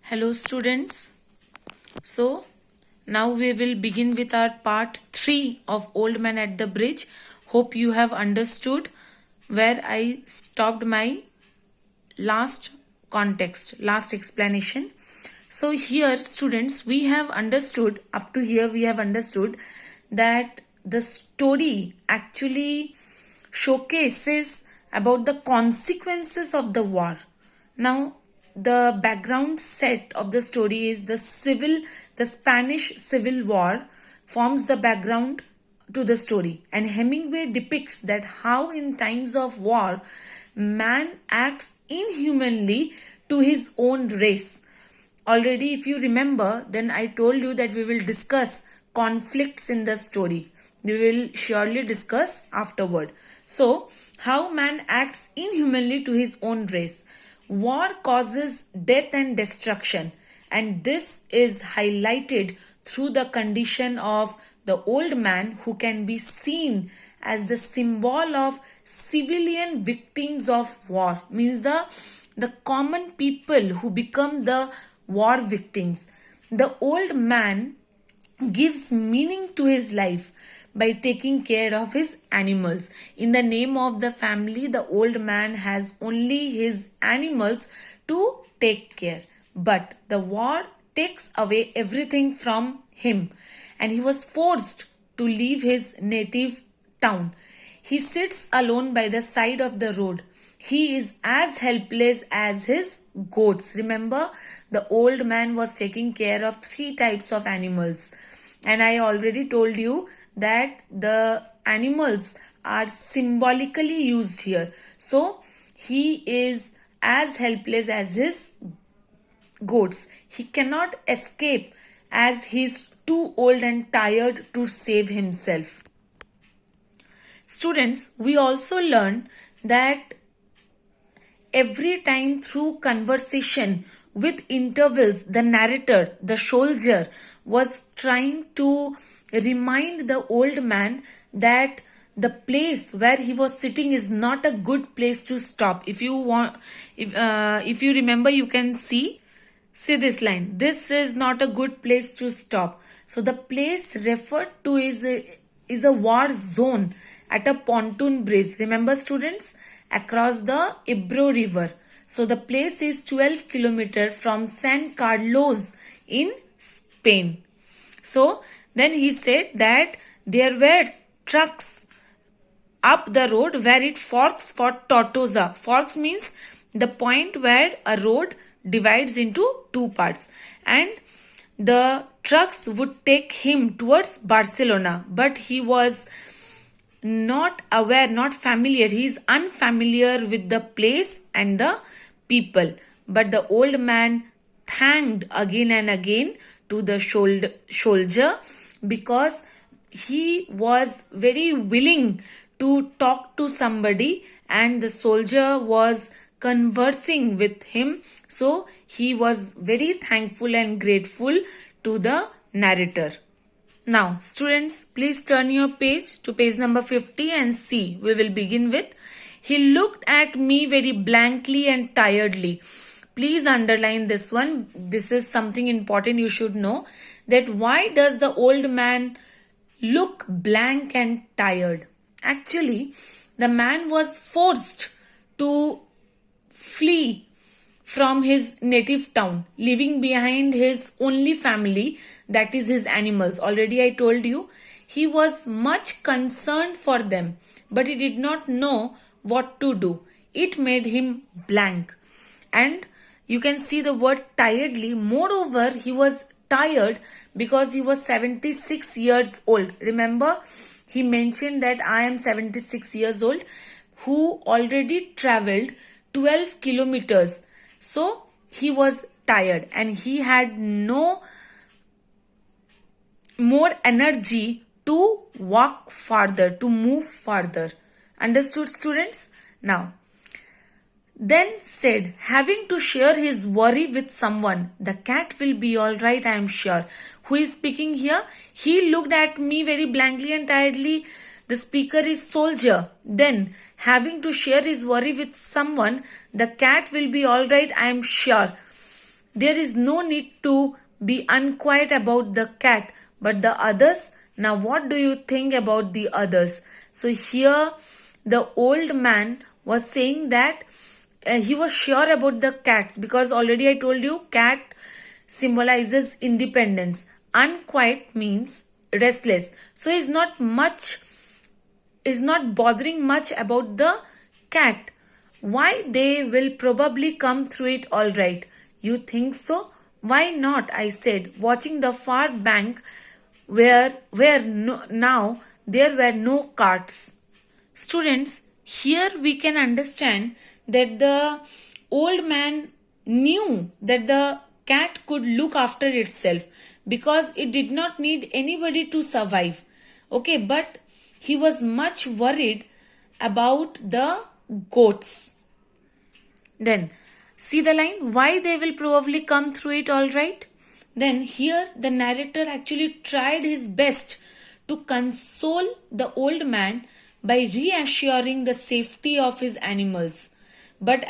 Hello students. So now we will begin with our part 3 of Old Man at the Bridge. Hope you have understood where I stopped my last last explanation. So here students, we have understood up to here we have understood that the story actually showcases about the consequences of the war. Now the background set of the story is the Spanish Civil War forms the background to the story, and Hemingway depicts that how in times of war man acts inhumanly to his own race. Already, if you remember, then I told you that we will discuss conflicts in the story. We will surely discuss afterward. So, how man acts inhumanly to his own race. War causes death and destruction, and this is highlighted through the condition of the old man, who can be seen as the symbol of civilian victims of war, means the common people who become the war victims. The old man gives meaning to his life by taking care of his animals. In the name of the family, the old man has only his animals to take care. But the war takes away everything from him, and he was forced to leave his native town. He sits alone by the side of the road. He is as helpless as his goats. Remember, the old man was taking care of 3 types of animals. And I already told you that the animals are symbolically used here. So, he is as helpless as his goats. He cannot escape as he is too old and tired to save himself. Students, we also learn that every time through conversation with intervals, the narrator, the soldier, was trying to remind the old man that the place where he was sitting is not a good place to stop. If you remember, you can see this line. This is not a good place to stop. So the place referred to is a war zone at a pontoon bridge. Remember students, across the Ebro River. So the place is 12 kilometers from San Carlos in Spain. So then he said that there were trucks up the road where it forks for Tortosa. Forks means the point where a road divides into 2 parts, and the trucks would take him towards Barcelona, but he was not aware, not familiar. He is unfamiliar with the place and the people. But the old man thanked again and again to the soldier, because he was very willing to talk to somebody, and the soldier was conversing with him. So he was very thankful and grateful to the narrator. Now, students, please turn your page to page number 50 and see. We will begin with, he looked at me very blankly and tiredly. Please underline this one. This is something important you should know, that why does the old man look blank and tired? Actually, the man was forced to flee from his native town, leaving behind his only family, that is his animals. Already I told you, he was much concerned for them, but he did not know what to do. It made him blank. And you can see the word tiredly. Moreover, he was tired because he was 76 years old. Remember, he mentioned that I am 76 years old, who already traveled 12 kilometers. So he was tired and he had no more energy to walk farther, to move farther. Understood, students? Now, then said, having to share his worry with someone, the cat will be all right, I am sure. Who is speaking here? He looked at me very blankly and tiredly. The speaker is soldier. Then, having to share his worry with someone, the cat will be all right, I am sure. There is no need to be unquiet about the cat, but the others. Now, what do you think about the others? So, here the old man was saying that he was sure about the cats, because already I told you cat symbolizes independence. Unquiet means restless. So, he's not bothering much about the cat. Why? They will probably come through it all right. You think so? Why not? I said, watching the far bank where now there were no carts. Students, here we can understand that the old man knew that the cat could look after itself because it did not need anybody to survive. Okay, but he was much worried about the goats. Then, see the line, why they will probably come through it all right. Then here the narrator actually tried his best to console the old man by reassuring the safety of his animals. But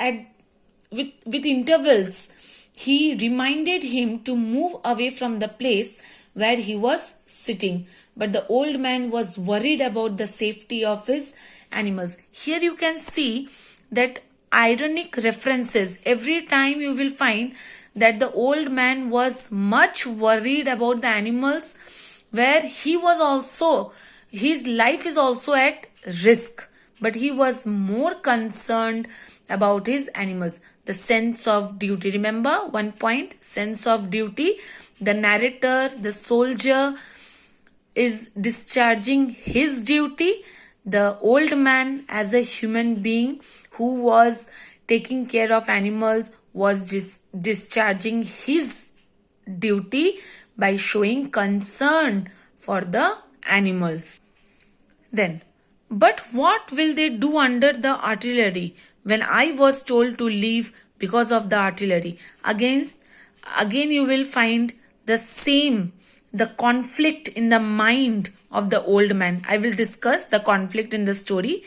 with intervals, he reminded him to move away from the place where he was sitting. But the old man was worried about the safety of his animals. Here you can see that ironic references. Every time you will find that the old man was much worried about the animals, where he was also, his life is also at risk, but he was more concerned about his animals. The sense of duty. Remember one point, sense of duty. The narrator, the soldier, is discharging his duty. The old man, as a human being who was taking care of animals, was discharging his duty by showing concern for the animals. Then, but what will they do under the artillery when I was told to leave because of the artillery? Again you will find the same, the conflict in the mind of the old man. I will discuss the conflict in the story.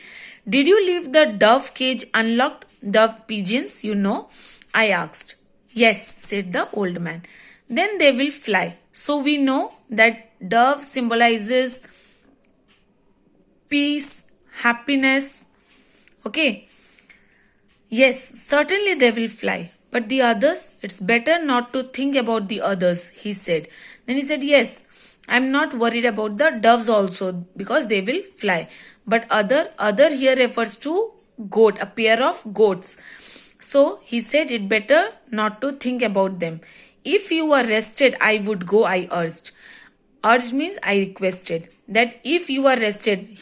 Did you leave the dove cage unlocked, dove pigeons, you know? I asked. Yes, said the old man. Then they will fly. So we know that dove symbolizes peace, happiness. Okay. Yes, certainly they will fly. But the others, it's better not to think about the others, he said. Then he said, yes, I'm not worried about the doves also because they will fly. But other here refers to goat, a pair of goats. So he said it better not to think about them. If you were rested, I would go, I urged. Urged means I requested. That if you are rested,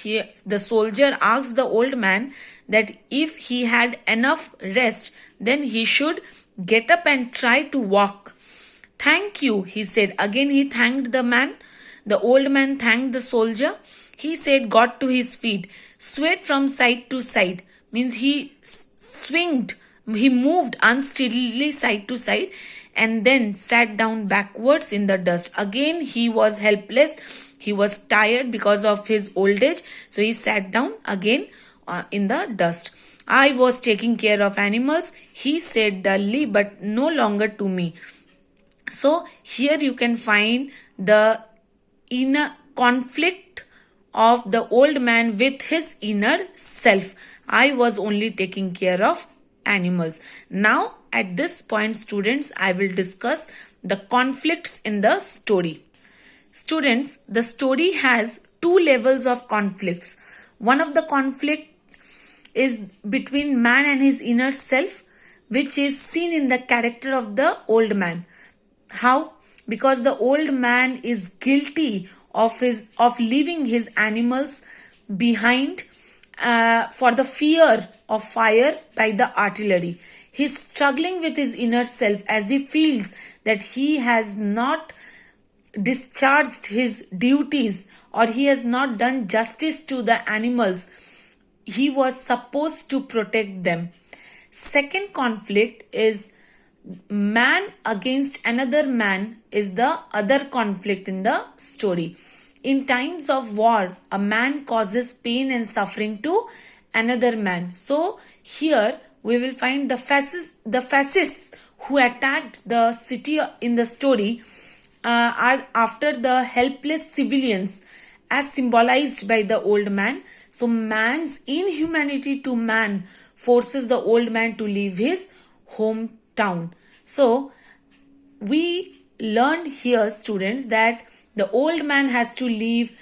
the soldier asked the old man that if he had enough rest, then he should get up and try to walk. Thank you, he said. Again he thanked the man. The old man thanked the soldier. He said, got to his feet, swayed from side to side, means he swinged, he moved unsteadily side to side, and then sat down backwards in the dust. Again he was helpless. He was tired because of his old age. So he sat down again in the dust. I was taking care of animals, he said dully, but no longer to me. So here you can find the inner conflict of the old man with his inner self. I was only taking care of animals. Now at this point, students, I will discuss the conflicts in the story. Students, the story has two levels of conflicts. One of the conflict is between man and his inner self, which is seen in the character of the old man. How? Because the old man is guilty of leaving his animals behind for the fear of fire by the artillery. He is struggling with his inner self as he feels that he has not discharged his duties, or he has not done justice to the animals. He was supposed to protect them. Second conflict is man against another man, is the other conflict in the story. In times of war, a man causes pain and suffering to another man. So here we will find the fascists who attacked the city in the story are after the helpless civilians, as symbolized by the old man. So, man's inhumanity to man forces the old man to leave his hometown. So, we learn here, students, that the old man has to leave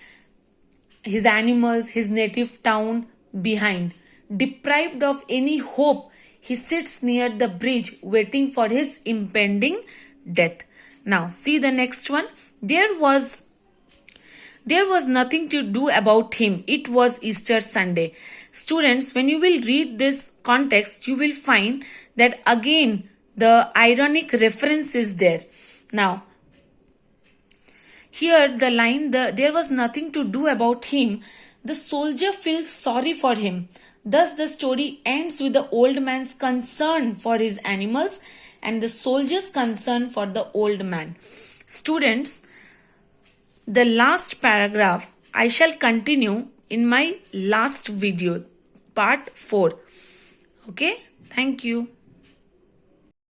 his animals, his native town behind. Deprived of any hope, he sits near the bridge waiting for his impending death. Now, see the next one. There was nothing to do about him. It was Easter Sunday. Students, when you will read this context, you will find that again the ironic reference is there. Now, here the line, there was nothing to do about him, the soldier feels sorry for him. Thus the story ends with the old man's concern for his animals and the soldier's concern for the old man. Students, the last paragraph I shall continue in my last video, part 4. Okay, thank you.